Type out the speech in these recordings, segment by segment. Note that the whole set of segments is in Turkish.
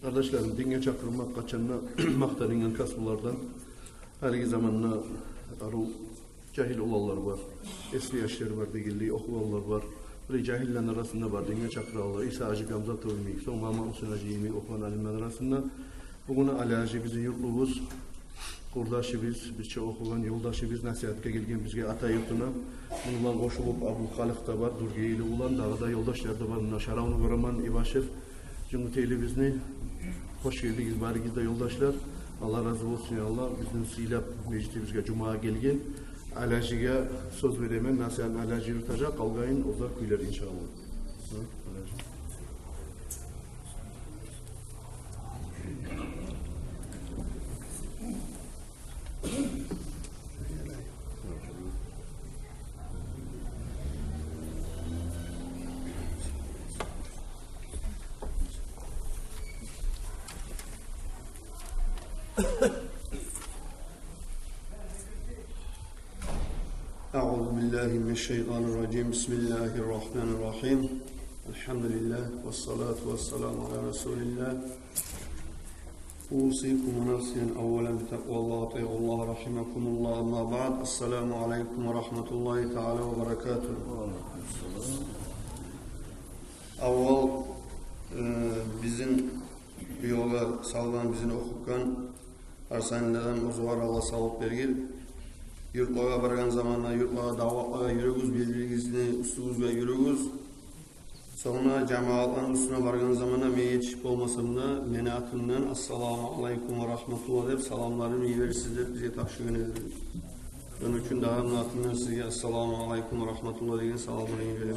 Kardeşlerim, dinge çakırmak kaçanına maktarından kasbulardan haligi zamanına aru cahil olanlar var, eski yaşlar var, degilliği okulanlar var. Böyle cahillerin arasında var, dinge çakırallar, İsa Hacı Gamzat Övmeyik, son Mama Hüsnü Hacı Yemeği okuyan alimler arasında. Bugün Ali Hacı bizim yurtlumuz, kurdaşımız, bizce okuyan yoldaşımız, nasihatka gelgen bizge ata yurtuna. Bununla koşulup Abu Halik da var, Durgeyli olan, dağda yoldaşlar da var, Şaravnu Varaman, İbaşir. Cumhuriyeti bizni hoş geldiniz, barigizde yoldaşlar. Allah razı olsun ya Allah. Bizim silap meclisimizge Cuma'ya gelgen. Ali Hacı'ya söz veremen, nasihat Ali Hacı yurtacak, kalgayın ozar kuylar inşallah. أعوذ بالله من الشيطان الرجيم بسم الله الرحمن الرحيم الحمد لله والصلاة والسلام على رسول الله أوصيكم ونفسي أولا بتقوى الله أطيعوا الله رحمكم الله أما بعد السلام عليكم ورحمة الله تعالى وبركاته أول bizim yoga saldan bizim okukan Arsanlı'dan uzvar Allah sağlık vergil yurtlara bargan zamanla yurtlara davatlara yürügüz, birbirinizni üstünüzge yürügüz. Sonra cemaatların üstüne bargan zamanla men yetişip olmasam da meni atımdan Assalamu aleykum ve rahmetullah dep salamlarımı iyi verirsizler bize takşık ederim. Onun için daha atımdan sizge Assalamu aleykum ve rahmetullah deyin salamını iyi verelim.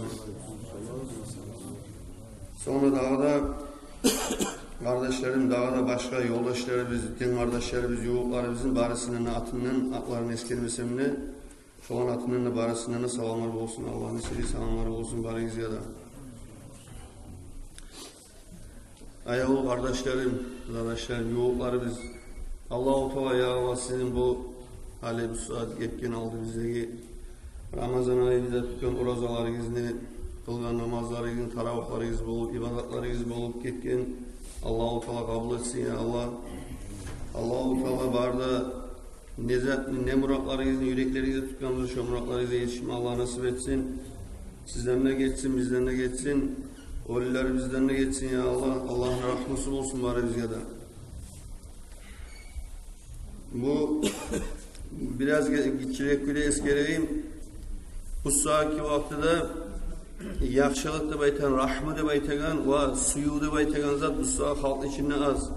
Sonra daha da kardeşlerim, daha da başka yoldaşlarımız, din kardeşlerimiz, yuvuklarımızın barısının atının atlarını eskermesemle çoğun atının barısının salamlar olsun. Allah'ın seri salamlar olsun bari ziyada. Ayağlı kardeşlerim, yuvuklarımız Allah-u Teala ya Allah sizin bu hali bu saat yetken aldı bizdeki Ramazan ayında tutan urazalarınızı, kılgan namazlarınızı, taravihlarınızı bulup, ibadetlerinizi bulup yetken Allah-u Teala kabul etsin ya Allah. Allah-u Teala barda ne muratlarınızın yüreklerinizde tutkanızı şu muratlarınıza yetişme Allah nasip etsin. Sizden de geçsin, bizden de geçsin. Oliler bizden de geçsin ya Allah. Allah'ın rahmeti olsun bari bizge de. Bu biraz geçirekli eskereyim. Bu saaki vaktide yaxşılık deb aytan, rahmı deb aytagan va suyu deb aytagan zat bu saat halk içinde az.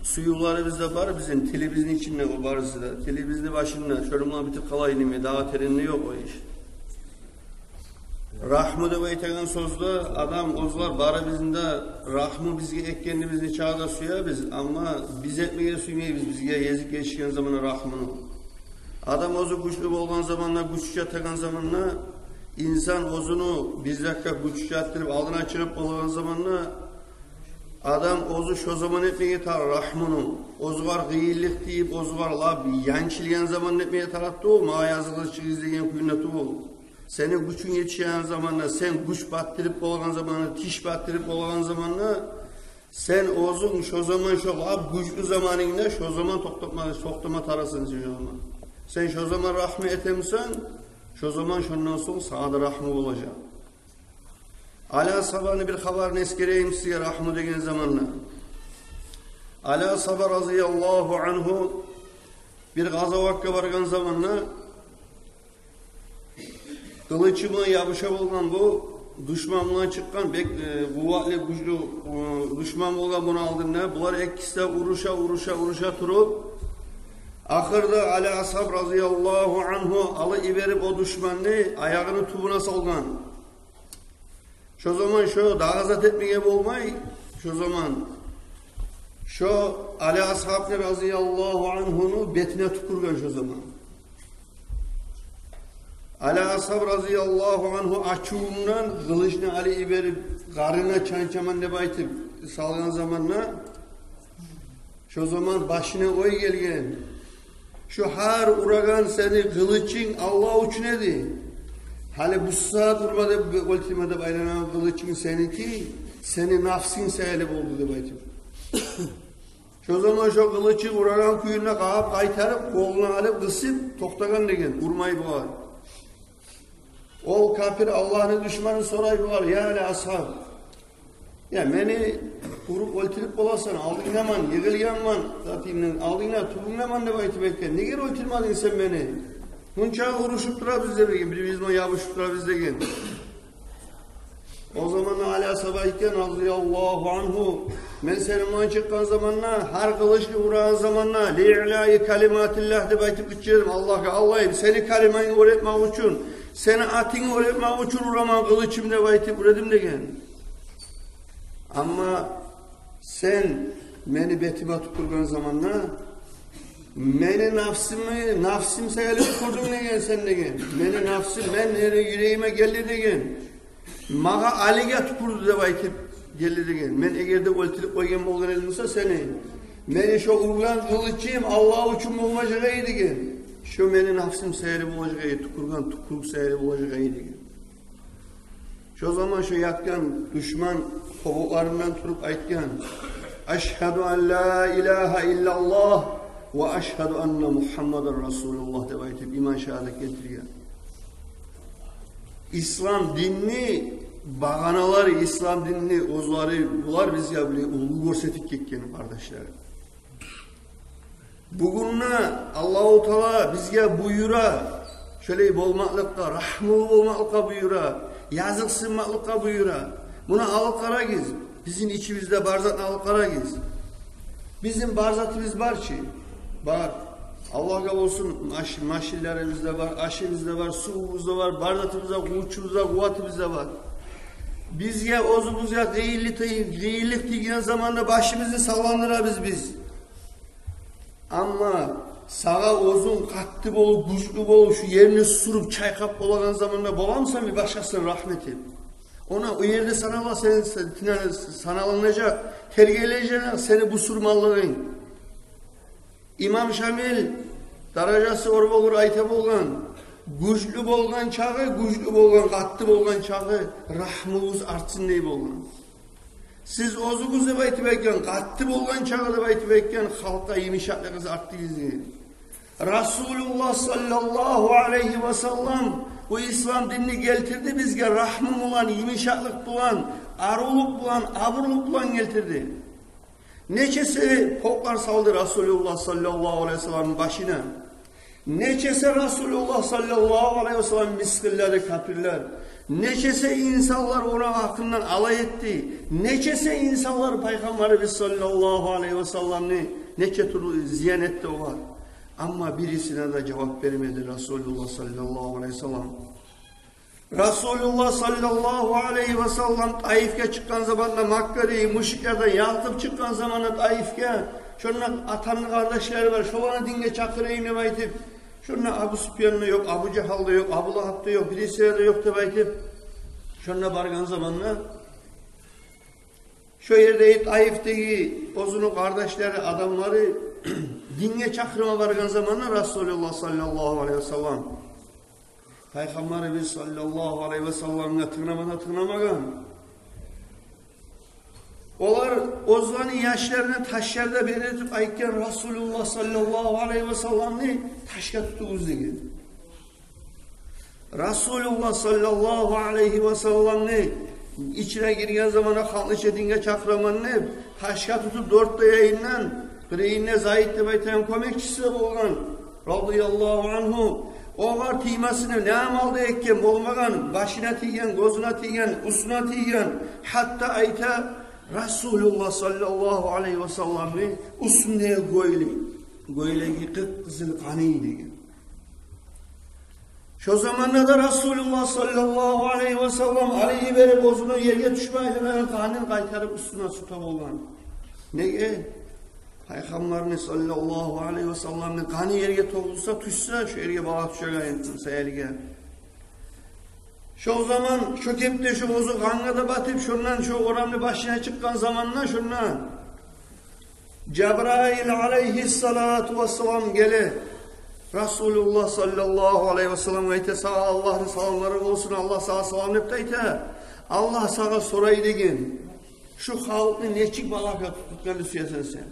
Suyuları bizde var, bizim tilimizin içinde o barısı da. Tilimizin başında, şöyle bitip kalayını daha terinliği yok o iş. Rahmı deb aytagan sözde adam ozlar barı bizinde rahmı bizge ekkenini bizni çağda suya biz ama biz etmeye suymayız bizge yezik geçken zamanı rahmını. Adam ozu güçlü olan zamanla güçlü atagan zamanla İnsan ozunu bir dakika güç yattırıp aldına çıkıp olan zamanla adam ozu şu zaman etmeye tar rahmını ozgar gıyillik deyip ozgar lab yançilgen zaman etmeye tarattı o ma yazılı çizdiğin kuyunatı o senin güçün yetişen zamanla sen güç battırıp olan zamanla tiş battırıp olan zamanla sen ozun şu zaman şu lab güçlü zamanında şu zaman toktama tarasın şu zaman sen şu zaman rahmi etemsen şu zaman şundan sonra sana da rahmı olacak. Ala sabahını bir haberini eskereyim size rahmı degen zamanla. Ala sabah razıyallahu anhu bir gazavakka vargan zamanla kılıçıma yapışa olan bu düşmanlığa çıkan kuvvetli güçlü düşman olan bunu aldığında bunlar ikisi de uruşa turup ahırda Ali Ashab razıyallahu anhu alıverip o düşmanını ayağını tubuna salgan. Şu zaman şu dağızat etmeye olmay. Şu zaman şu Ali Ashab razıyallahu anhu'nu betine tükürgen şu zaman. Ali Ashab razıyallahu anhu açığından kılıçını Ali verip karına çançaman ne baytıp salgan zamanla şu zaman başına oy gelgen. Şu her uragan seni kılıçın Allah için edi. Hali bu saat urmada ultimada baylanan kılıçın seninki Seni nafsin seyli oldu deb aytib. Şu zaman şu kılıçı vuraran kuyuna kağıp kaytarıp koluna alıp kısıp toktagan degen vurmayı bular. Ol kafir Allah'ın düşmanı soray bular. Yani ashab. Ya meni vurup öldürüp bolasan aldın hemen yığılganman zatının aldığına turungaman deb aytib etken. Neger öldürmedin sen beni? Bunça uruşup turabız degen, birimizden yabışıp turabız degen. O zaman Ali Asaba iken radıyallahu anhu men senin çıkan zamanla her kılıçlı vuran zamanla li'la'i kalimatillah deb aytib geçerim. Allah'a Allah'ım seni kalimayı öğretmek için seni atını öğretmek için vuraman kılıçım deb aytib uradım degen. Ama sen meni betime tuturgan zamanla meni nafsim sayılı kurdun degen sen degen. Meni nafsim ben yüreğime geldi degen. Mağa Ali'ge tuturdu deb aytib geldi degen. Men egerde öldürüp koygan bolgan edim bolsa seni meni şu urgan kılıçım Allah için bolmajaga degen. Şu meni nafsim sayılı bolajaga tukurgan tukuruk sayılı bolajaga degen. Şu zaman şu yakkan düşman kovuklarından turup aytgan Eşhedü en la ilahe illallah ve eşhedü enne Muhammeden Resulullah deb aytib iman şehadet getirgan. İslam dinini bağanalar, İslam dinini ozları bular bizga bile ulgu görsetip ketken kardeşler. Bugünne Allahu Teala bizga buyura şöyle bolmaklıkta, rahmı bolmaklıkta buyura, yazıksınmaklıkta buyura. Buna alıp karagiz. Bizim içimizde barzatını alıp karagiz. Bizim barzatımız var ki, var. Allah'a olsun maşillerimizde var, aşımızda var, suğumuzda var, barzatımızda, kuvvetçimizde, kuvvetimizde var. Bizge ozumuzga gıyillik diyen zamanda başımızı sallandırabız biz. Ama sağa ozun katlı bolu, güçlü bolu, şu yerini susurup çaykap bolagan zamanda bolamsan bir başkasının rahmeti. Ona o yerde sanala sanalanacak, tergeleyecek seni bu surmallığın. İmam Şamil darajası orba olur ayta bolgan, güçlü bolgan çağı, güçlü bolgan, katlı bolgan çağı, rahmımız artsın deyip bolgan. Siz ozuğuz deb aytib etken, katlı bolgan çağı deb aytib etken, halka yemişatlığınız arttı gizi. Resulullah sallallahu aleyhi ve sellem bu İslam dinini getirdi bizge rahmım olan, yemişatlık bulan, aruluk bulan, aburluk bulan getirdi. Neçesi poklar saldı Resulullah sallallahu aleyhi ve sellem'in başına. Neçesi Resulullah sallallahu aleyhi ve sellem miskilleri, kapirler. Neçesi insanlar ona hakkından alay etti. Neçesi insanlar Peygamberimiz sallallahu aleyhi ve sellem'ni neçe türlü ziyan etti o var. Ama birisine de cevap vermedi Resulullah sallallahu aleyhi ve sellem. Resulullah sallallahu aleyhi ve sellem Taif'e çıkan zamanda Makka'yı müşriklerden yaltıp çıkan zamanda Taif'e şunlar atanlı kardeşleri var. Şu bana dinle çakırayım ne baytip. Şunlar Abu Süfyan'da yok, Abu Cehal'da yok, Abu Lahab'da yok, birisinde yok da baytip. Şunlar bargan zamanda şu yerde Taif'teki ozunu kardeşleri, adamları dinle çakırma bargan zamanda Resulullah sallallahu aleyhi ve sellem Peygamberimiz sallallahu aleyhi ve sellem'e tınamagan. Olar ozvanı yaşlarını taşlarda belirtip aytken Resulullah sallallahu aleyhi ve sellem'ni taşka tutuguz degen. Resulullah sallallahu aleyhi ve sellem'ni içine girgen zamana halkıca dinge çakramanını taşka tutup dörtte yayından bireyinne Zahid deb aytan kömekçisi olgan radıyallahu anhu o var timasını ne amalda ekken olmagan, başına tiyen, gözüne tiyen, usuna tiyen, hatta ayta Resulullah sallallahu aleyhi ve sellem'i usneye goylegi kıpkızıl kanıydı. Şu zamanlarda Resulullah sallallahu aleyhi ve sellem Ali'yi verip ozunu yerine düşmeyle kanını kaytarıp üstüne suta olgan. Neye? Peygamberimiz sallallahu aleyhi ve sellem'in kanı yerine toğulsa düşse şu yerine bağa düşeceğin sayelige. Şu zaman şu kepte şu bozu kanına da batıp şundan şu oranlı başına çıkan zamanla şundan Cebrail aleyhissalatu vesselam gele Resulullah sallallahu aleyhi ve sellem ayta sağa Allah'ın salamları olsun Allah sağa salam hep ayta Allah sağa sorayı degen Şu halkı neçik balaka tuttuklarını suyasan sen.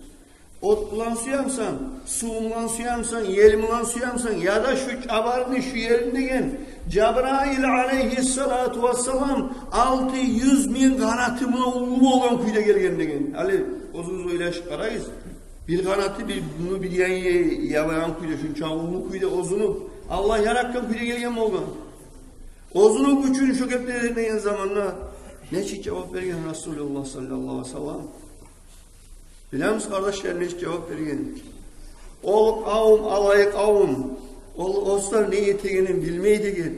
Ot bulan suyamsan, su bulan suyamsan, yel bulan suyamsan ya da şu çabarını şu yerindegen Cebrail aleyhissalatu vesselam 600.000 kanatımına ulu olan kuyda gelgendegen. Ali ozunuz öyle karayız. Bir kanatı bunu bir yavayan kuyda şunca ulu kuyda ozunu Allah yarakkan kuyda gelgen olgan. Ozunu gücünü şökepler edilmeyen zamanla ne cevap vergen Resulullah sallallahu aleyhi ve sellem? Biliyor musun kardeşler ne cevap vergen? Ol kavm alay kavm. Oslar ne yeteğinin bilmeyi degen.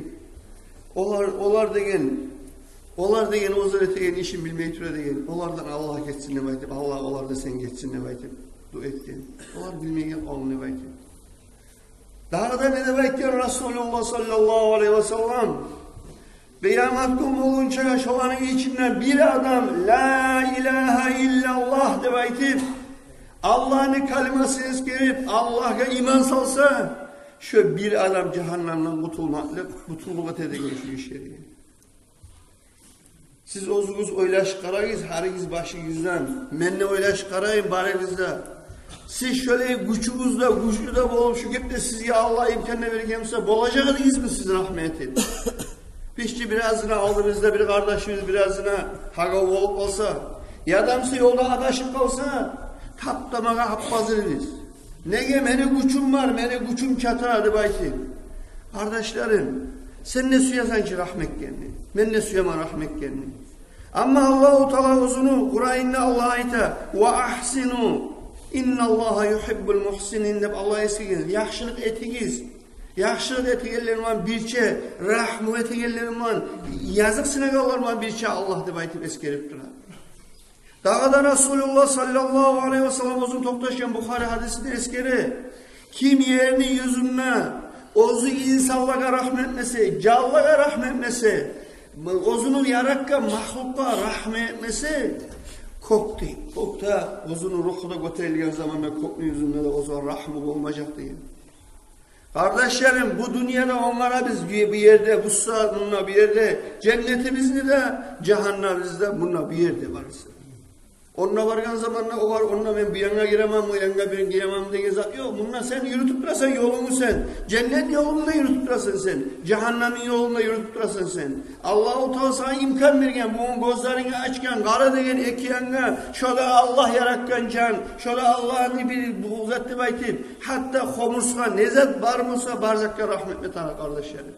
Olar degen ozlar yeteğinin işin bilmeyi türe degen. Olardan Allah geçsin ne baytip. Allah olar da sen geçsin ne baytip. Du etken. Olar bilmeyen kavm ne baytip. Daha da ne de baytken Resulullah sallallahu aleyhi ve sellem. Kıyamet günü olunca şolanın içinden bir adam la ilahe illallah de baytip. Allah'ın kalimesi eskerip Allah'a iman salsa şu bir adam cehennemden kutulmak edecek şu işleri. Siz ozunuz oylaş karayız, harigiz başı yüzden. Menne oylaş karayın barınızda. Siz şöyle güçünüzde, güçlüde bolup şu gibi de sizge Allah imkanına vergemse bolacağınız mı siz rahmet edin? Pişçi birazına aldığınızda bir kardeşimiz birazına haga olup olsa, yadamsı yolda adaşıp kalsa, taptamağa happazırız. Nege meni güçüm var, meni güçüm çataradı belki. Kardeşlerim, sen ne suyasan ki rahmet geldi. Ben ne suyama rahmet geldi. Ama Allah-u Teala uzunu, Kur'an'da Allah'a ita, ve ahsinu, innallaha yuhibbul muhsinin deyip Allah'a eskigiz. Yaxşılık etigiz. Yaxşılık etigelerim var birçe, rahmu etigelerim var, yazık sınavlar var birçe Allah deyip aytıp eskerip durar. Daha da Resulullah sallallahu aleyhi ve sellem uzun toktaşken Bukhari hadisinde eskeri. Kim yerini yüzüne, ozu insanlığa rahmetmesi, callığa rahmetmesi, ozunu yarakka, mahlukka rahmetmesi, koktu. Kokta ozunu ruhu da götürülgen zamanla koklu yüzünde de ozu rahmu olmayacak diye. Kardeşlerim bu dünyada onlara biz bir yerde, bu saat bununla bir yerde, cennetimizde de, cehennemimizde bununla bir yerde varız. Onunla vargan zamanla o var, onunla ben bir yana giremem, o yana ben giremem diye zat yok. Bununla sen yürütüp durasın yolunu sen. Cennet yolunda yürütüp durasın sen. Cehennemin yolunda yürütüp durasın sen. Allah-u Teala sana imkan vergen, bunun gözlerini açken, kara degen ekiyanga, şöyle Allah yaratkan can, şöyle Allah'ın bir uzatlı baytip, hatta homursa, nezet barmırsa barzakka rahmetle tanı kardeşlerim.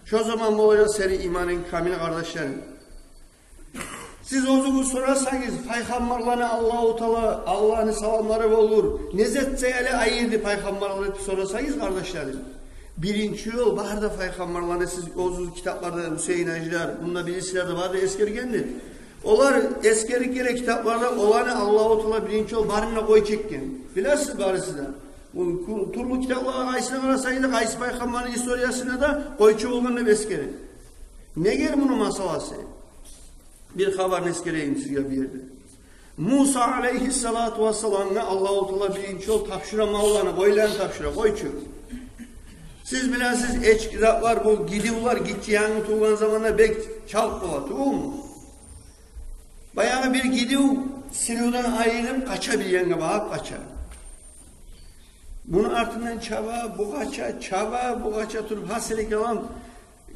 Şu zaman bu olacak senin imanın kamil kardeşlerim. Siz ozuğu sorarsanız peygamberlerine Allah-u Teala Allah'ın salamları olur. Nezetse ele ayırdı peygamberlerine sorarsanız kardeşlerim. Birinci yol var da peygamberlerine siz ozuğu kitaplarda Hüseyin Hacılar bununla birisiler de vardı eskergendi. Onlar eskerikleri kitaplarda olanı Allah-u Teala birinci yol barına koy çekken. Bilirsiniz bari sizden. Turlu kitaplara kaysına karasaydı kays peygamberin historiasına da koyçu olduğunu eskeri. Ne gel bunun masalası? Bir haber neskereyim sizge bir yerde. Musa aleyhissalatu vesselam'la Allah-u Teala birinci yol tapşıra Mevlana koylarını tapşıra koyçu. Siz bilirsiniz eçkiratlar bu gidiyorlar gideceğini tuğan zamanla bek çalk ola tuğu mu? Bayağı bir gidiyor siludan ayrılıp kaçabileceğine bakıp kaçar. Bunun ardından çaba bu kaça turup hasilik alan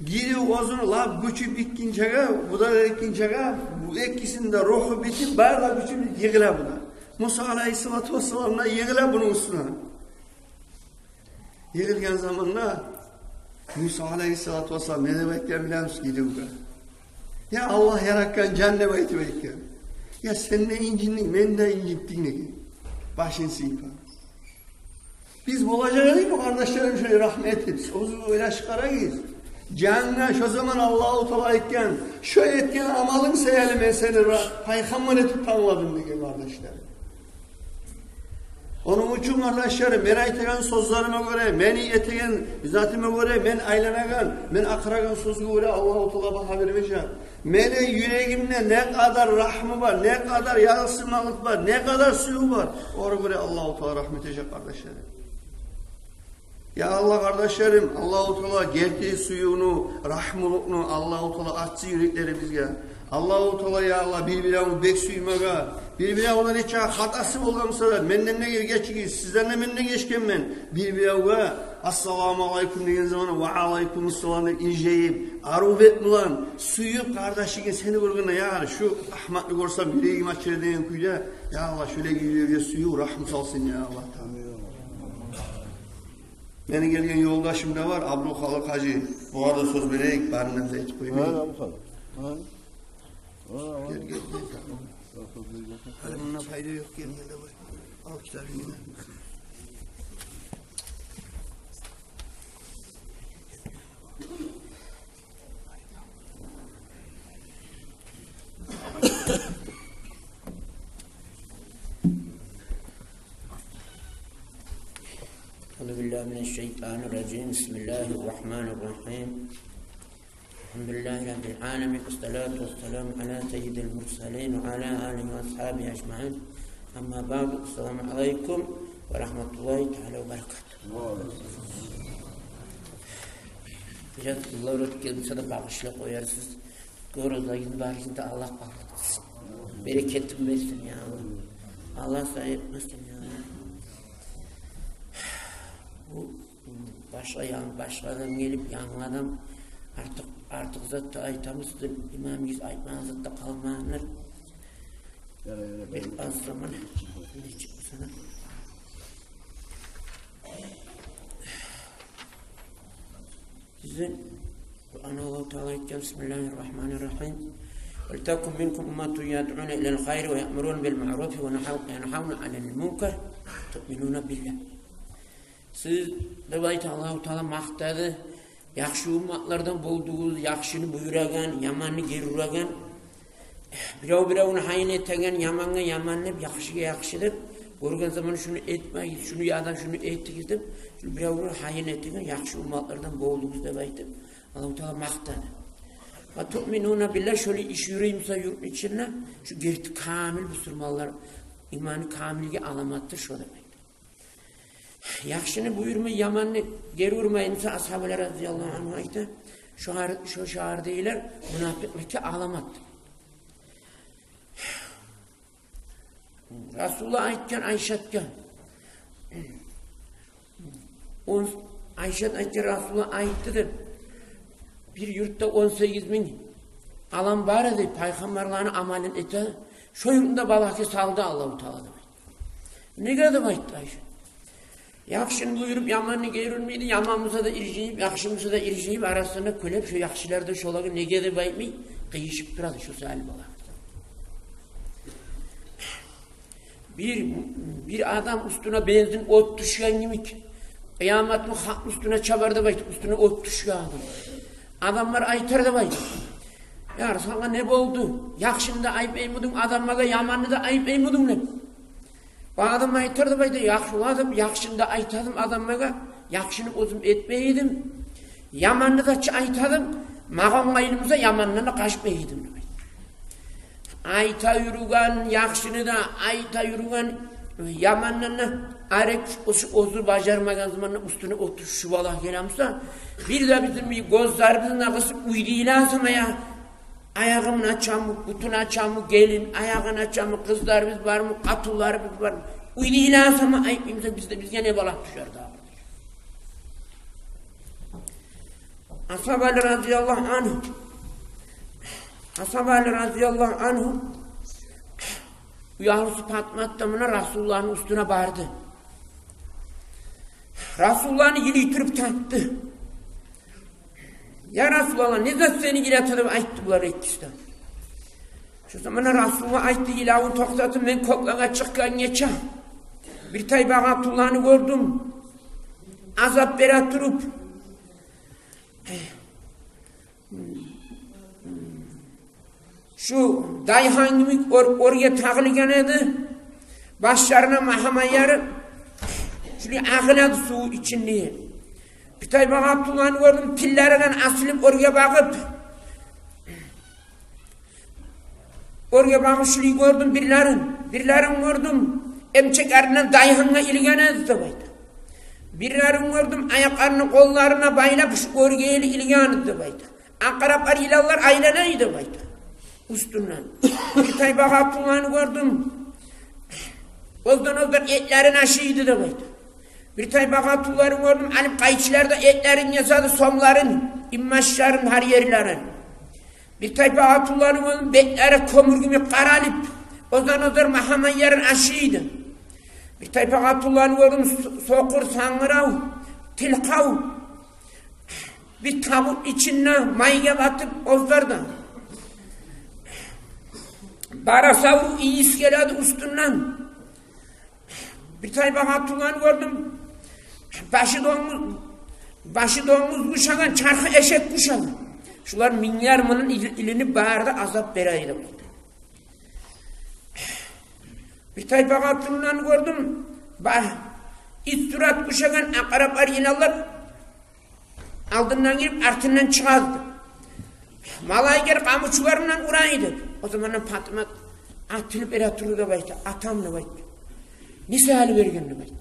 giriyor ozunu la güçü bitkince bu da ikince bu ikisinde ruhu bitip bayağı güçü yığıla buna. Musa aleyhissalatu vesselam'la yığıla bunun üstüne. Yığılgan zamanla Musa aleyhissalatu vesselam ne demekler biliyor musun gidiyor. Ya Allah yaratkan cennet bekliyor. Ya sen ne incindin ben de incittin ne? Başın sıyıpa. Biz bulacağız değil mi kardeşlerim şöyle rahmet et. O öyle çıkarayız. Cennet şu zaman Allah-u Teala etken, şu etken amalın seyelim ben seni peygamber etip tanıladım diye kardeşlerim. Onun için kardeşlerim, ben aytegen sözlerime göre, ben etegen zatime göre, ben aylanagan, ben akragan sözü göre Allah-u Teala bana vermeyeceğim. Benim yüreğimde ne kadar rahmı var, ne kadar yansımalık var, ne kadar suyu var. Ona göre Allah-u Teala rahmet edecek kardeşlerim. Ya Allah kardeşlerim, Allah-u Teala gerçeği suyunu, rahmulukunu Allah-u Teala açsın yürekleri bizge. Allahu Teala ya Allah bir-birine bek suymaga, bir-birine olan hiç hatası bolgamsa menden ne geçki, sizden menden geçken men bir-birine assalamu alaykum degen zaman ve alaykumussalam dep injeyip, arubet bilan suyup kardeşige seni görgende ya şu rahmatlı görsem yüreğim açır degen kuyda ya Allah şöyle yüreğe suyu rahmet salsın ya Allah. Beni gelgen yoldaşım da var Abdülhalik Hacı. Bu arada söz vereyim barınızda hiç koymayın. Gel. Hadi bununla fayda yok gel de var. Al kitabını. Euzubillahimineşşeytanirracim. Bismillahirrahmanirrahim. Elhamdülillahi Rabbil alemin. Esselatu vesselamu ala seyyidil mursalin ve ala alihi ve ashabihi ecmaîn. Amma ba'du. Esselamu aleyküm ve rahmetullahi teala ve berekatuhu. Biraz yıllar ötüp gelmişse de bağışla koyarsınız. Görüldüğün barışında Allah bağışlasın. Bereketim versin ya Allah. Allah sayı etmesin ya. Bu başkadan gelip yanladım. Artık zaten aytamızdır. İmamımız aytmanızda da kalmanır. Bir az zaman ne çıktı sana? Sizin Allah-u Teala etken Bismillahirrahmanirrahim. وَلْتَكُمْ مِنْكُمْ أُمَّةٌ يَدْعُونَ إِلَى الْخَيْرِ وَيَأْمُرُونَ بِالْمَعْرُوفِ وَيَنْهَوْنَ عَنِ الْمُنكَرِ تُؤْمِنُونَ بِاللَّهِ. Siz de bayta Allah-u Teala maqtadı. Yaxşı ummatlardan bolduğunuz, yaxşını buyuragan, yamanını geruragan, birov-birovni hayin etegen, yamanga yamanlap, yaxşıga yaxşı deb, görgen zaman şunu etmeyin, şunu yadan şunu ettigiz deb, birovni hayin etegen, yaxşı ummatlardan bolduğunuz deb aytib, Allah-u Teala maqtadı. Ve tu'minuna billah şöyle iş yürüyümse yurt içine, şu gerti kamil Müslümanlar, imanı kamilge alamattır şu demek. Yaxşını buyurma, yamanını geri vurmayınsa ashabeler radıyallahu anh aytı. Şu şahar değiller, münafıklıkta ağlamattı. Resulullah aytken Ayşetken. Ayşet aytken Resulullah ayttıdır. Bir yurtta 18.000 alan var idi, peygamberlerini amalin ete. Şu yurtunda balaki saldı Allah-u Teala demek. Ne kadar ayttı Ayşet? Yaxşını buyurup yamanını gerilmeydi, yamanımıza da irjeyip, yaxşımıza da irjeyip arasında kölep şu yaxşılarda şolağı nege de baytmay, kıyışıp duradı şu salim ola. Bir adam üstüne benzin ot düşen gibik. Kıyametli hak üstüne çabarda baytı, üstüne ot düşen adam. Adamlar aytar da baytı. Ya sana ne oldu? Yaxşını da ayıp eymudun, adamlara yamanını da ayıp eymudun ne? Bu adam aytardı bayda, yaxşıladım, yaxşını da aytadım adamlara, yaxşını özüm etmeydim, yamanını da aytadım, mağam gayrımıza yamanını da kaçmaydım. Ayta yürügen, yaxşını da ayta yürügen, yamanını arek özü bacarmagan zamanla üstüne oturuşu valla gelamsa, bir de bizim gözlerimizin ağısı uydiyilasın ya, ayağımın açamı, kutun açamı, gelin, ayağın açamı, kızlarımız var mı, katullarımız var mı? Uydiyilasın ama ayıpımıza biz gene balak düşer daha. Ashab Ali radıyallahu anhu yavrusu Fatma'nın Resulullah'ın üstüne bağırdı. Resulullah'ını yitirip tattı. Ya Resulullah ne zat seni yitirip ayttı bunları etkisinden. Şu zaman Resulullah ayttı ilavun toksatım ben koklağa çıkkan geçen. Bir tayba Abdullah'ını gördüm. Azap berat durup. Şu dayhangimik oraya tağılgan edi. Başlarına mahamayarı. Şöyle ağladı su içinde. Bir tayba Abdullah'ını gördüm. Tillerinden asılıp oraya bakıp. Oraya bakıp şöyle gördüm birlerin gördüm. Emçeklerinden dayhanga ilgen edi. Birlerin gördüm ayaklarını kollarına bayılıp şu oraya ilgen edi. Akraplar ilallar aylanaydı. Üstünden. Bir tayba hatunlarını gördüm. Ozdan etlerin aşıydı da böyle. Bir tayba hatunlarını gördüm. Alıp kayıçlarda etlerin yasadı, somların, immaşların, her yerlerin. Bir tayba hatunlarını gördüm. Beklere kömür gibi karalıp. Ozdan mahaman yerin aşıydı. Bir tayba hatunlarını gördüm. Sokur, sangırav, tilkav. Bir tabut içine mayga batıp ozlardan. Bara savru iyi iskeledi üstünden. Bir tayba hatunlarını gördüm. Başı domuz kuşagan, çarkı eşek kuşagan. Şular milyar mının ilini bağırda azap vereydi. Bir tayba hatunlarını gördüm. İç surat kuşagan akaraplar yinallar. Aldından girip artından çıkardı. Malayger kamuçularından uğraydı. O zaman Fatıma atılıp eratırı da baydı. Atam da baydı. Ne sehali vergen de baydı.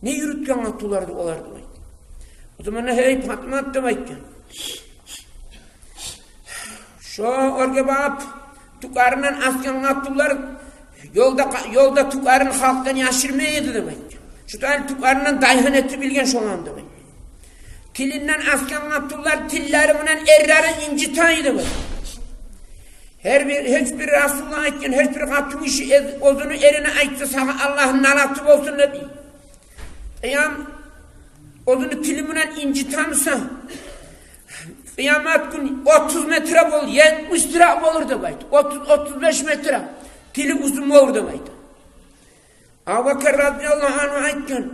Ne yürütken attılardı olardı baydı. O zaman hey Fatıma da baydı. Şu orga bağıp tukarından asken attılar. Yolda tukarın halktan yaşırmaydı da baydı. Şu tane tukarından dayhan etti bilgen şu anda baydı. Tilinden asken attılar, tillerimden erlerin incitaydı bu. Hiçbir Resulullah aytken, hiçbir katım işi ozunu erine aytsa sana Allah'ın nalatı olsun dedi. Ozunu tilimden incitamsa, kıyamet gün 30 metre bol, 70 lira olur da baydı. 30-35 metre, tili uzun olur da baydı. Abu Bakır radıyallahu anh aytken,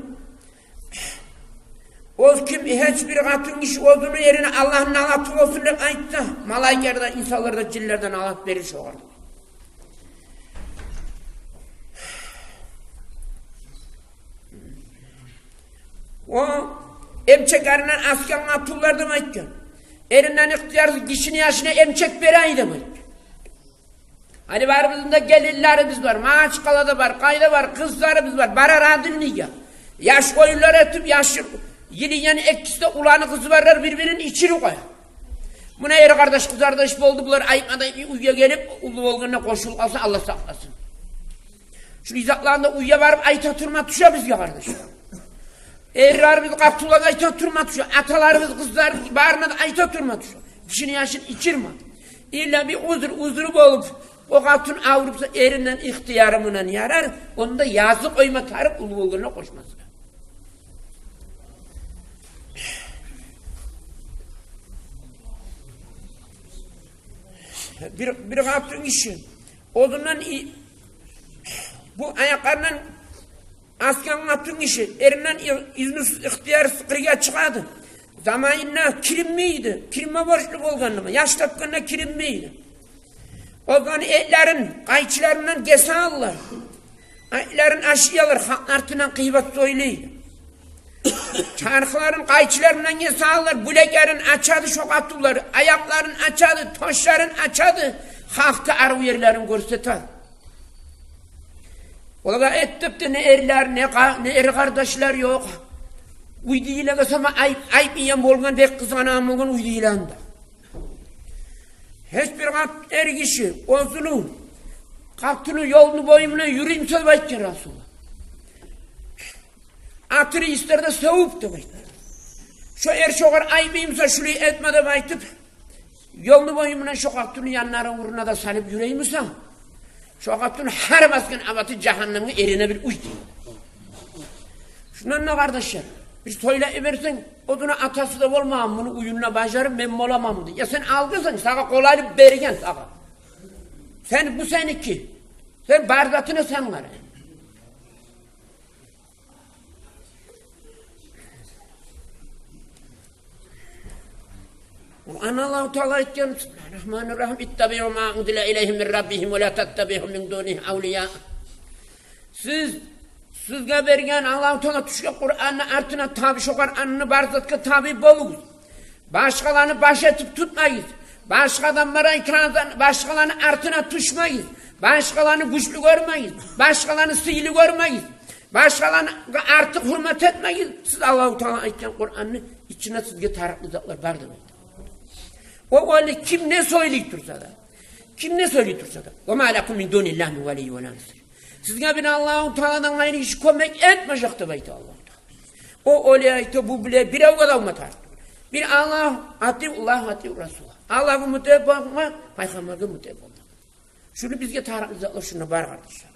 o kim hiçbir katın işi olduğunu yerine Allah'ın nalatı olsun diye ayıttı. Malaikerde, insanlarda, cillerden Allah verir şu orada. O emçek erinden asken atıllardı mı ayıttı. Erinden ihtiyar kişinin yaşına emçek vereydi mi? Hani var bizim de gelirlerimiz var, Maaçkala'da var, Kayda var, kızlarımız var, Barar adilini ya. Yaş oyunlar etip yaş... Yine yani ekkisi de ulanı kızı varlar birbirinin içini koyar. Buna eri kardeş kız kardeş oldu bunlar ayıpmadan uyuya gelip ulu volgana koşul kalsın Allah saklasın. Şu izaklarında uyuya varıp ayta turma tuşa biz ya kardeş. Erlerimiz kaptulaga ayta turma tuşa. Atalarımız kızlar bağırmadı ayta turma tuşa. Kişinin yaşını içirme. İlla bir uzuru olup o katın avrupsa erinden ihtiyarımından yarar. Onu da yazık oyma tarıp ulu volgana koşmasın. Bir hatun işi. Odundan bu ayaklarından asken hatun işi. Erinden iznüs ihtiyar sıkırıya çıkardı. Zamanında kirim miydi? Kirime borçlu olgandı mı? Yaş takımında kirim miydi? O zaman etlerin, kayçılarından gese alırlar. Etlerin aşıyalar, haklarından kıybat soyluydu. Çarkların kayçılarından gese alırlar. Buleklerin açadı şok attılar. Ayakların açadı, toşların açadı. Halkta arı yerlerin görseter. Ola ettip de ne erler, ne eri kardeşler yok. Uydiyle kasama ayıp iyen bolgan bek kız anam olgan uydiyle anda. Hiçbir kat er kişi ozunu, kalktını yolunu boyumuna yürüyüm söz baytken Resulullah. Atırı ister de soğuk da baytken. Şu er şokar ayıbıyımsa şurayı etmede baytıp, yolunu boyumuna şu kalktını yanlara uğruna da salıp yürüyümüzse, şu kalktını her baskın avatı cehennemin erine bir uydu. Şundan ne kardeşler? Bir söyle eversen, oduna atası da olmam bunu uyununa başarım ben olamam diye. Ya sen aldıysan sana kolaylık bergen sana. Sen bu seninki. Sen barzatını sen var. Allahu Teala etken Bismillahirrahmanirrahim. İttabi'u ma unzile ileyhim min rabbihim ve la tattabi'u min dunihi awliya. Sizge bergen Allah-u Teala tuşka Kur'an'ı artına tabi şokar anını barzatka tabi boluz. Başkalarını baş etip tutmayız. Başkalarını artına tuşmayız. Başkalarını güçlü görmeyiz. Başkalarını sihirli görmeyiz. Başkalarını artık hürmet etmeyiz. Siz Allah-u Teala aytken Kur'an'ı içine sizge tarıklayacaklar var demek. O öyle kim ne söyleyip dursa da. Kim ne söylüyor dursa da. Ve ma lekum min dunillahi min veliyyin ve la nasir. Sizge bir Allahu Teala'dan gayrı hiç kömek etmeyecek de beyt Allah. O öyle bu bile bir o kadar umatar. Bir Allah Allah Resulullah. Allah'ı mutebbet olmak, Peygamber'e mutebbet olmak. Şunu bizge tarafımıza şuna var kardeşler.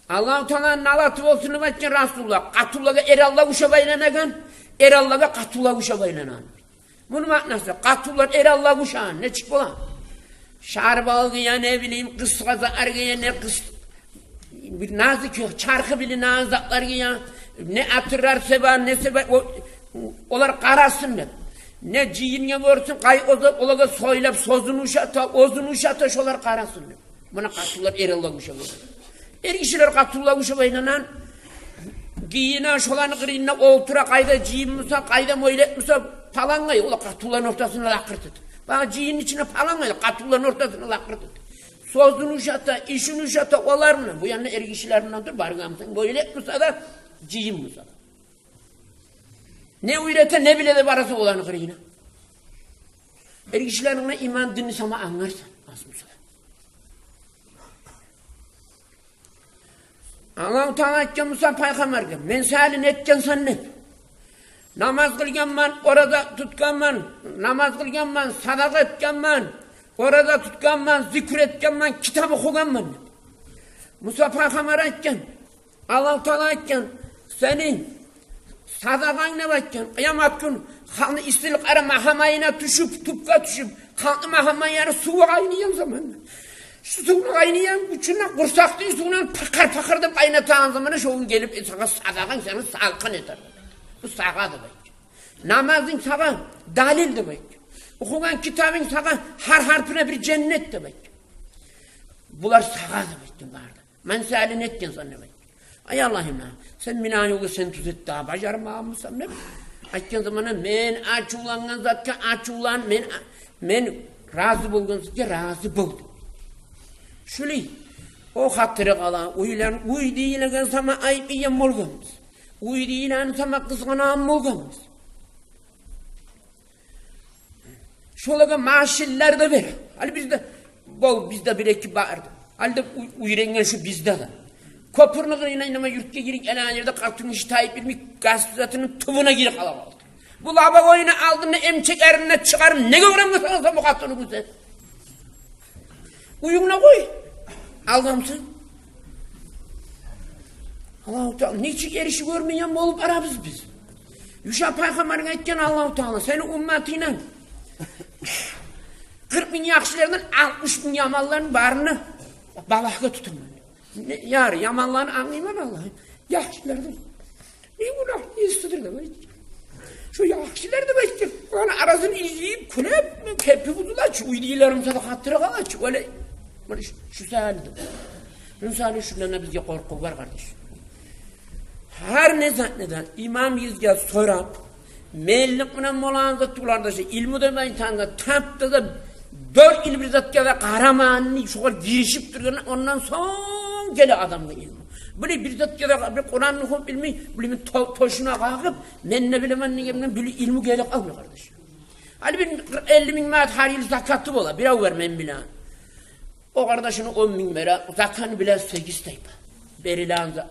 Allah-u Teala'nın alatı olsun vakken Resulullah. Katullah'a erallah uşa baylanan, erallah'a katullah uşa baylanan. Bunun manası katullah erallah uşa ne çık olan? Şarbalgıya ne bileyim kısgaza argıya ne kıs bir nazik yok. Çarkı bile nazaklargıya ne atırlar seba ne seba olar karasınlar. Ne ciyinge vursun kay olaga soylap sozunu uşata ozunu uşata şolar karasınlar. Buna katullah erallah uşa baylanan. Erkişiler katullah uşa baylanan giyine şolanı kırıyına oltura kayda ciyim musa kayda moylet musa palangay ola katullahın ortasına lakırtıdır. Bana ciğinin içine palangay katullahın ortasına lakırtıdır. Sozunu uşata, işini uşata olar mı? Bu yanına erkişilerindendir bargamsın. Moylet musa da ciyim musa da. Ne uyrete ne bile de barası olanı kırıyına. Erkişilerine iman dini sama anlarsan. Az musa. Allah-u Teala etken Musa Peygamber'e men salin etken sannet. Namaz kılganman, orada tutkanman, namaz kılganman, sadaka etkenman, orada tutkanman, zikr etkenman, kitap okuganman. Musa Peygamber'e etken, Allah-u Teala etken, senin sadakan ne etken, kıyamet gün, kanı istilikara mahamayına düşüp, tupka düşüp, kanı mahamayına suyu kaynayan zamanla. Şu suyunu kaynayan uçuna kursaktığı suyunu pakar pakar da kaynatan zamanı şoğun gelip sana sadakan seni salkın eder. Bu sağa demek. Namazın sağa dalil demek. Okunan kitabın sağa her harfine bir cennet demek. Bunlar sağa demek. Men salin etken sen demek. Ay Allah'ım sen minan yolu sen tuz et daha bacarmağım mısın ne? Etken zamanı men açulangan zaten açulan men razı bulgun zaten razı buldum. Şöyle o hatırı kalan uyulan uy değilen sama ayıp yiyem olgamız. Uy değilen sama kızgınağım olgamız. Şöyle maaşiller de ver. Hali bizde bol bizde bir ekip vardı. Hali de uyrengen şu bizde de. Köpürünü kırıyla inama yurtga girik elan yerde kartını hiç tayip bilmik gazetinin tüvüne girik alabaldı. Bu laba oyunu aldım ne emçek erine çıkarım ne göremezseniz bu kartını bu sen. Uyumuna koy. Algamsın. Allah-u Teala niçin erişi görmeyen olup arabız biz. Yuşa Peygamber'in etken Allah-u Teala seni ümmetiyle 40 bin yakşilerden 60 bin yamalların barını balakla tutun. Yarı yamallarını anlayayım Allah'ım. Yakşilerden. Ne günah ne istidir de belki. Şu yakşiler de belki. Onu arasını izleyip kulep kepi budular. Şu uydiyilerim sana hatırı kalar. Öyle şu sahildir. Şu sahilde şunlarına bizge korku var kardeş. Her ne zanneden İmam Yizge sorap mellik mınan molanızda tuğlarda ilmi de ben tanıda tapta da 4 ilmi zatke ve kahramanını şu kadar girişip durduğunu ondan son gele adamla ilmi. Böyle bir zatke ve bir Kur'an'ın hop ilmi böyle toşuna kalkıp menne bilemen ne gibi böyle ilmi gele kalmıyor kardeş. Hali bir 50 bin maat her yıl zakatı ola bir av vermem bilen. O kardeşini 10 bin lira, zakanı bile 8 taypa. Berilanza.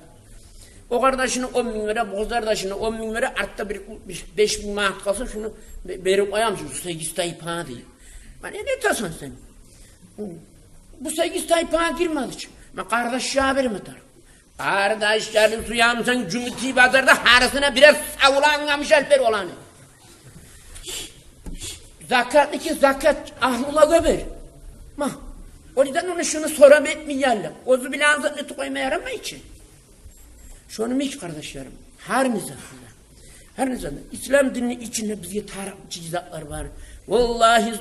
O kardeşini 10 bin lira, bu kardeşini 10 bin lira, artta bir 5 bin maat kalsın şunu verip koyam şu 8 taypa değil. Ben ne tasan sen? Bu 8 taypa girmedi için. Ben kardeş haberim atar. Kardeşlerin suyamsan cümleti bazarda harasına birer savulan gamış alper olanı. Zakat iki zakat ahlula göber. O yüzden onu şunu soram etmeyelim. Ozu bile azatlı koymaya yarama için. Şunu hiç kardeşlerim. Her nizamda. İslam dininin içinde bizge taraf cizatlar var. Vallahi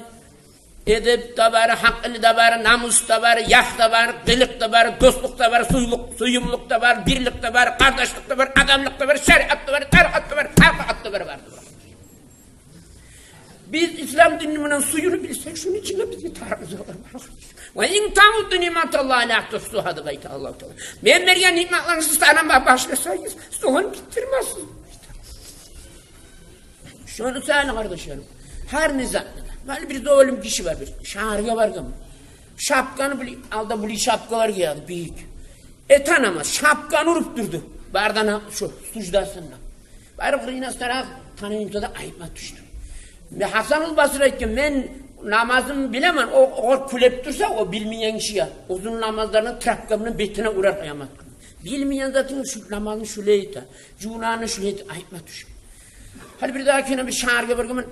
edep de var, hakkını da var, namus da var, yah da var, kılık da var, dostluk da var, suyumluk da var, birlik de var, kardeşlik de var, adamlık da var, şeriat da var, tarikat da var, hakikat da var. Biz İslam dininin suyunu bilsek şunun içinde bizge tarafımız var. Ve in ta'uddu nimetallahi la tuhsuha da beyt Allah Teala. Men bergen nimetlerini siz tanımaya başlasanız siz onu bitirmezsiniz. Şunu söyle kardeşlerim. Her nizamda. Böyle bir de oğlum kişi var bir. Şaharga var gam. Şapkanı bile alda buli şapkalar giydi büyük. Tanamaz. Şapkanı urup durdu. Bardana şu sucdasında. Bari kırıyına sarak tanıyınca da ayıpma düştüm. Hasan-ül Basri etken ben namazımı bilemem. O kulep dursa o bilmeyen kişiye. Uzun namazlarının trapkamının betine uğrar kıyamet. Bilmeyen zaten şu namazını şüleydi. Cunanı şüleydi. Ayıpma düştüm. Hadi bir dahakine bir şarkı var.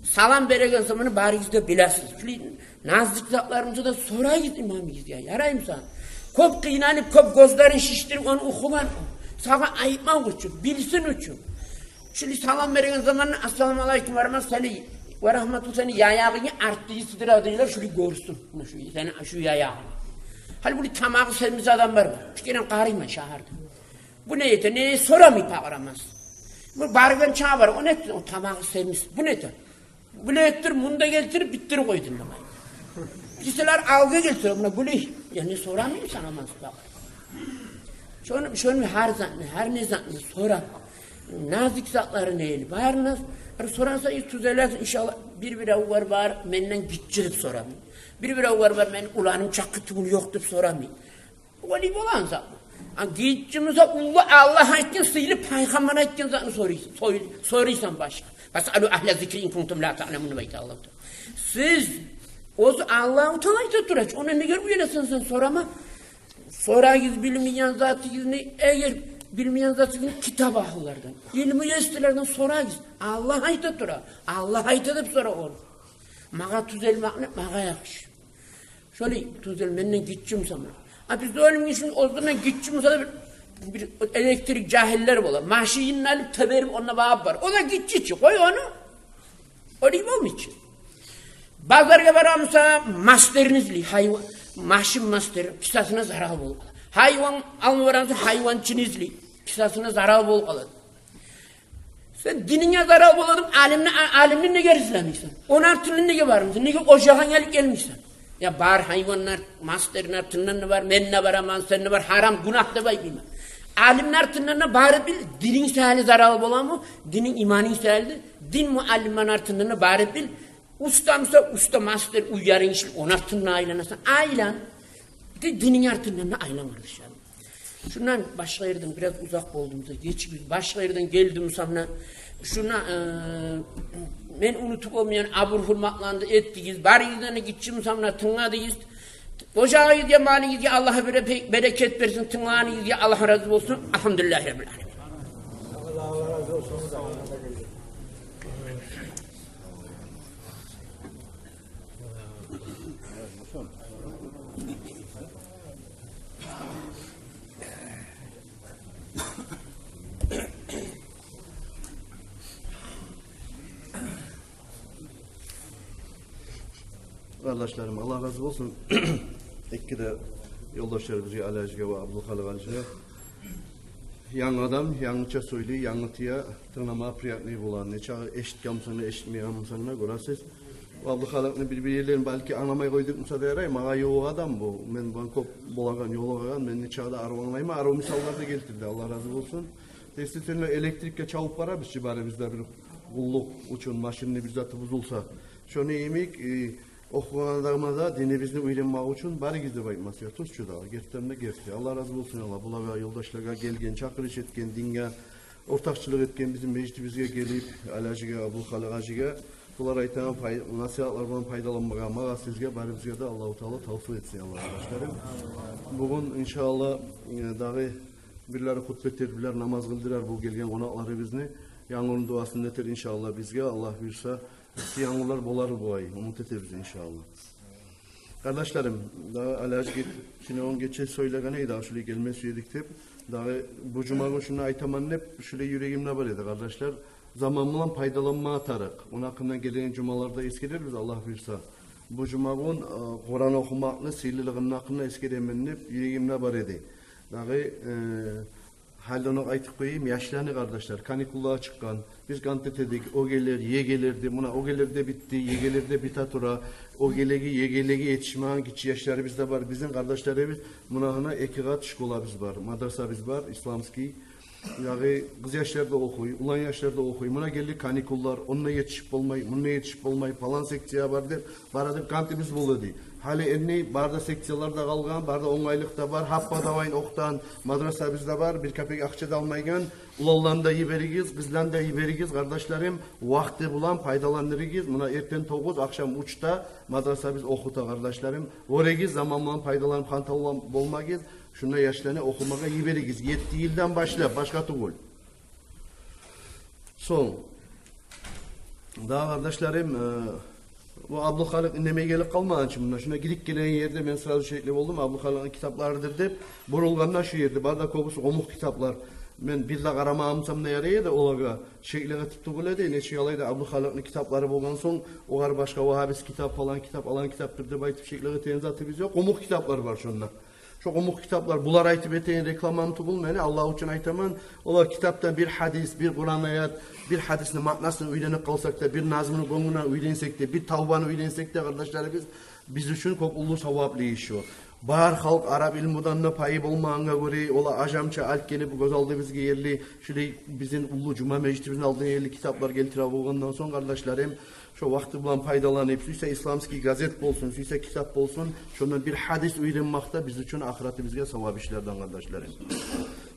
Salam bereken zamanı bari de biləsiniz. Nazlık zatlarımıza da sorayız imamıyız ya. Yarayım sana. Kop kıynanıp kop gözlerin şiştirip onu okulan. Sana ayıpman için, bilsin için. Şimdi salam bereken zamanı assalamu aleyküm ve rahmetullah ve rahmetullah seni yayağını arttıyısıdır adıyla şunu görsün. Seni şu yayağını. Halbuki tamağı sevmiş adam var. Fikirden qarıyma şaharda. Bu ne yeter? Ne soramıyor pağıramaz. Bu bargan çağ var. O ne? O tamağı sevmiş. Bu ne? Bu ne ettir? Munda getir, bittir koydun ama. Kişiler algı getiriyor buna. Bu ne? Yani soramıyor sana mansıbak. Şunu her ne zannı soran. Nazik zatları neyli? Bağırınız. Soransa ilk tüzelersin inşallah. Bir avvar var. Menden gitçilip soramıyor. Bir avvar var. Ben ulanım çakıtımın yoktur soramıyor. O ne olan zat? Gitçimize Allah etkin sıyılıp paygamber etkin zatını soruyorsan başka. Fasalu ahle zikri in kuntum la ta'lemun ve Allah. Siz o Allah'u Teala'yı turaç. Ona ne görmüyorsun sen sorama. Sorayız bilmeyen zatı ne eğer bilmeyen zatı kitap ahlardan. İlmi yestilerden sorayız. Allah'a ait tura. Allah'a ait edip sonra olur. Mağa tüzelmek ne? Mağa yakış. Şöyle tüzelmenden gitçim sana. Biz de öyle için o zaman gitçimiz bir elektrik cahiller olur. Maşinini alıp teberim onunla bağıb var. O da gitçi koy onu. O değil mi onun için? Bazıları varamsa masterinizli hayvan. Maşin master kisasına zarar bol. Hayvan alma varamsa hayvançınızli kisasına zarar bol kalır. Sen dinine zarar bol alimle ne gerizlemiyorsun? Onun türlü ne var mısın? Ne ocağın gelmişsin? Ya bar hayvanlar, masterler tınlarına var, menne var, amanserine var, haram, günah da var bilmem. Alimler tınlarına bari bil, dinin sahili zararlı olan mı? Dinin imanın sahili, din muallimler tınlarına bari bil. Ustamsa usta master uyarın işi, onlar tınlarına aylanırsan, aylan. Dinin tınlarına aylanırız. Şundan başka yerden biraz uzak olduğumuzda, geçip başka yerden geldiğim sonra, şuna men unutup olmayan abur hurmatlandı ettiyiz. Bari yüzlerine gideceğim sonra tınladıyız. Ocağıyız ya maliyiz ya Allah'a bereket versin. Tınlanıyız ya Allah razı olsun. Elhamdülillahi Rabbil Alemin. Allah razı olsun. Kardeşlerim Allah razı olsun. İki de yoldaşlarımızı Alacıga ve Abdülhalik Alacıga. Yan adam, yanlıça söylüyor, yanlıtıya tırnama priyatlığı bulan. Neçe eşit kamsana, eşitmeyen kamsana görəsiz. Abdülhalik'le birbirlerini belki anlamaya koyduk müsaade yarayım. Ağa yoğu adam bu. Ben kop bolagan, yolagan, ben neçe da arvanlayım. Arva misallar da getirdi. Allah razı olsun. Desteklerle elektrikle çalıp var biz cibarimizde bir kulluk uçun maşinini bizzatı buzulsa. Şunu yemek okuğanlarımıza dinimizni uylanmak için bari gizli bayılması ya. Tuzçu da gerçekten gerçekten. Allah razı olsun Allah. Bulaga yoldaşlara gelgen, çakırış etken, dinge ortakçılık etken bizim meclisimize gelip Alacıga, Abdülhalik Alacıga bunlar aytan nasihatlardan faydalanmaya mağa sizge bari bizge de Allah-u Teala tavsiye etsin Allah arkadaşlarım. Bugün inşallah dağı birleri hutbet ettiler, namaz kıldılar bu gelgen konakları bizni. Yağmurun duasını eter inşallah bizge Allah buyursa yağmurlar bolar bu ay. Umut ederiz inşallah. Kardeşlerim, daha Alacıga şimdi on geçe söyleyen neydi? Şöyle gelme söyledik hep. Daha bu cuma günü şunu aytaman hep şöyle yüreğimde var idi kardeşler. Zamanla faydalanma atarak. Onun hakkında gelen cumalarda eskiler biz Allah buyursa. Bu cuma günü Kur'an okumakla sihirliliğinin hakkında eskilemenin hep yüreğimde var idi. Daha halde onu aytıp koyayım, yaşlanı kardeşler, kanikulluğa çıkan, biz gantet edik, o gelir, ye gelirdi, buna o gelir de bitti, ye gelir de bitatura, o gelegi, ye gelegi yetişmeyen geçi yaşları bizde var, bizim kardeşlerimiz, buna ekigat şkola biz var, madrasa biz var, İslamski, Yani kız yaşlarda okuy, ulan yaşlarda okuy. Buna geldi kanikullar, onunla yetişip olmay, bununla yetişip olmay, falan seksiya var der. Baradır kantimiz bulu dey. Hali enni barda seksiyalarda kalgan, barda 10 aylıkta var, happa davayın oktan, madrasa bizde var, bir kapek akça da almaygan, ulallan da yiberigiz, bizden de yiberigiz, kardeşlerim, vakti bulan paydalandırıgiz, buna erten 9, akşam 3'ta madrasa biz okuta kardeşlerim, oregiz, zamanla paydalanıp kantalan bolmagiz, şuna yaşlarını okumaya yiberigiz, 7 yıldan başla, başka tuğul. Son, daha kardeşlerim, bu Abdülhalik inlemeye gelip kalmadan için bunlar. Şuna gidip gelen yerde ben sırada şekli oldum. Abdülhalik'in kitaplarıdır deyip burulganlar şu yerde. Barda kokusu omuk kitaplar. Ben bir de arama amsam da yaraya da olaga şekline tuttu böyle de neçe yalaydı Abdülhalik'in kitapları bolgan son oğar başka Vahabis kitap falan kitap alan kitaptır deyip aytıp şekline tenzatı biz yok. Omuk kitaplar var şunlar. Çok omuk kitaplar. Bular aytıp eteğin reklamantı bulmayın. Allah için aytaman. Ola kitaptan bir hadis, bir Kur'an ayet, bir hadisinin maknasını uylanıp kalsak da, bir nazmını gonguna uylensek de, bir tavbanı uylensek de kardeşler biz için çok ulu savaplı iş o. Bar halk Arap ilmudanına payı bulmağına göre ola ajamça alp gelip gözaldı bizge yerli şöyle bizim ulu cuma meclisimizin aldığın yerli kitaplar geltirip olgandan son kardeşlerim şu vakti bulan faydalanıp süyse İslamski gazet bolsun, süyse kitap bolsun şundan bir hadis uylanmakta biz için ahiratı bizge savap işlerden kardeşlerim.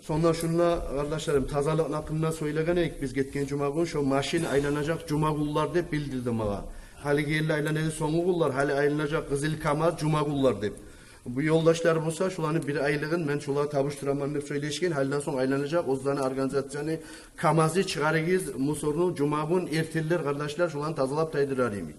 Sonra şunla kardeşlerim tazalık hakkında söylegenek biz getken cuma gün şu maşin aylanacak cuma kullar deyip bildirdim ağa. Hali geldi aylanacak sonu kullar, hali aylanacak Kızıl Kamaz cuma kullar deyip. Bu yoldaşlar bulsa şulanı bir aylığın ben şula tabuşturaman dep söyleşken halden son aylanacak ozdanı organizasyonu kamazı çıkarıgiz musorunu cuma gün erteliler kardeşler şulan tazalap taydırar yemek.